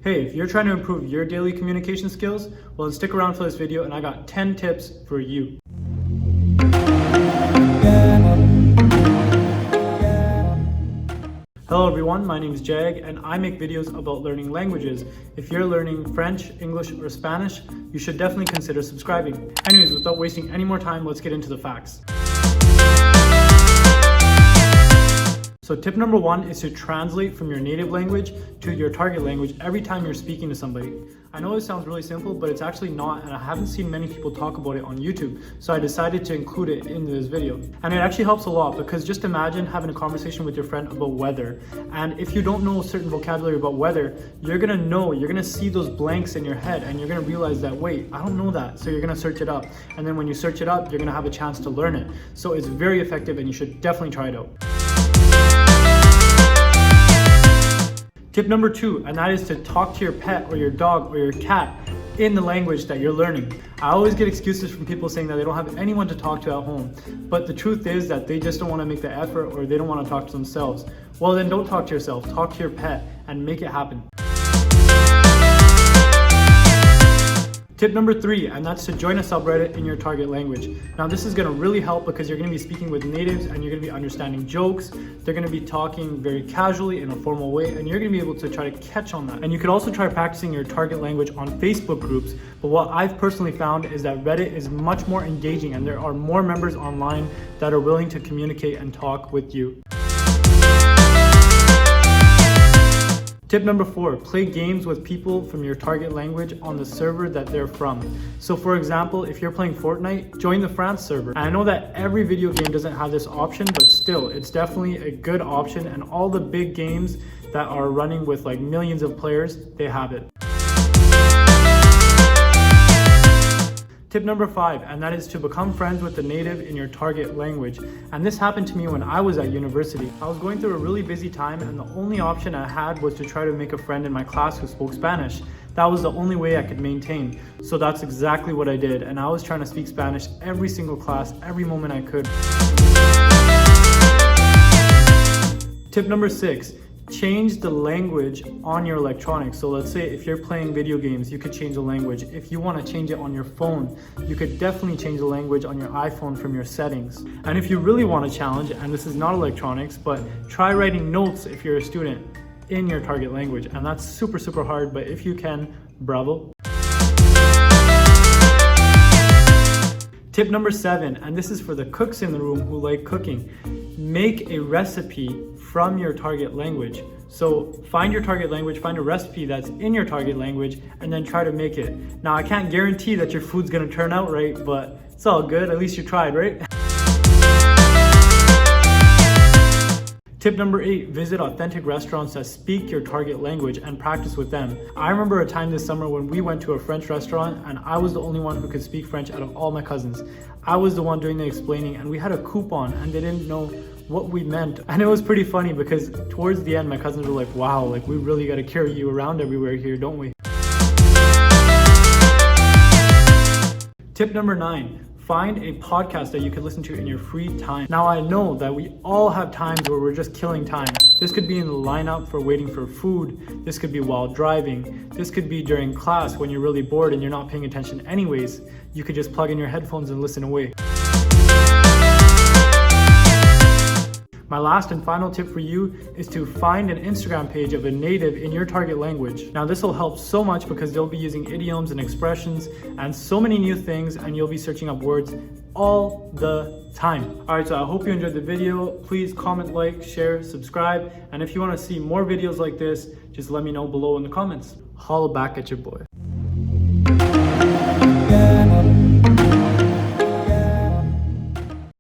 Hey, if you're trying to improve your daily communication skills, well, then stick around for this video and I got 10 tips for you. Hello everyone, my name is Jag and I make videos about learning languages. If you're learning French, English, or Spanish, you should definitely consider subscribing. Anyways, without wasting any more time, let's get into the facts. So tip number 1 is to translate from your native language to your target language every time you're speaking to somebody. I know this sounds really simple, but it's actually not, and I haven't seen many people talk about it on YouTube, so I decided to include it in this video. And it actually helps a lot because just imagine having a conversation with your friend about weather. And if you don't know certain vocabulary about weather, you're gonna see those blanks in your head and you're gonna realize that, wait, I don't know that. So you're gonna search it up. And then when you search it up, you're gonna have a chance to learn it. So it's very effective and you should definitely try it out. Tip number 2, and that is to talk to your pet or your dog or your cat in the language that you're learning. I always get excuses from people saying that they don't have anyone to talk to at home, but the truth is that they just don't want to make the effort or they don't want to talk to themselves. Well, then don't talk to yourself, talk to your pet and make it happen. Tip number 3, and that's to join a subreddit in your target language. Now this is going to really help because you're going to be speaking with natives and you're going to be understanding jokes. They're going to be talking very casually in a formal way and you're going to be able to try to catch on that. And you could also try practicing your target language on Facebook groups, but what I've personally found is that Reddit is much more engaging and there are more members online that are willing to communicate and talk with you. Tip number 4, play games with people from your target language on the server that they're from. So for example, if you're playing Fortnite, join the France server. And I know that every video game doesn't have this option, but still, it's definitely a good option and all the big games that are running with like millions of players, they have it. Tip number 5, and that is to become friends with the native in your target language. And this happened to me when I was at university. I was going through a really busy time and the only option I had was to try to make a friend in my class who spoke Spanish. That was the only way I could maintain. So that's exactly what I did. And I was trying to speak Spanish every single class, every moment I could. Tip number 6. Change the language on your electronics. So let's say if you're playing video games, you could change the language. If you want to change it on your phone, you could definitely change the language on your iPhone from your settings. And if you really want a challenge, and this is not electronics, but try writing notes if you're a student in your target language. And that's super hard, but if you can, bravo. Tip number 7, and this is for the cooks in the room who like cooking. Make a recipe from your target language. So find your target language, find a recipe that's in your target language, and then try to make it. Now I can't guarantee that your food's gonna turn out right, but it's all good, at least you tried, right? Tip number 8, visit authentic restaurants that speak your target language and practice with them. I remember a time this summer when we went to a French restaurant and I was the only one who could speak French out of all my cousins. I was the one doing the explaining and we had a coupon and they didn't know what we meant. And it was pretty funny because towards the end my cousins were like, wow, like we really got to carry you around everywhere here, don't we? Tip number 9. Find a podcast that you can listen to in your free time. Now I know that we all have times where we're just killing time. This could be in the lineup for waiting for food. This could be while driving. This could be during class when you're really bored and you're not paying attention anyways. You could just plug in your headphones and listen away. My last and final tip for you is to find an Instagram page of a native in your target language. Now this will help so much because they'll be using idioms and expressions and so many new things and you'll be searching up words all the time. Alright, so I hope you enjoyed the video. Please comment, like, share, subscribe, and if you want to see more videos like this, just let me know below in the comments. Holla back at your boy.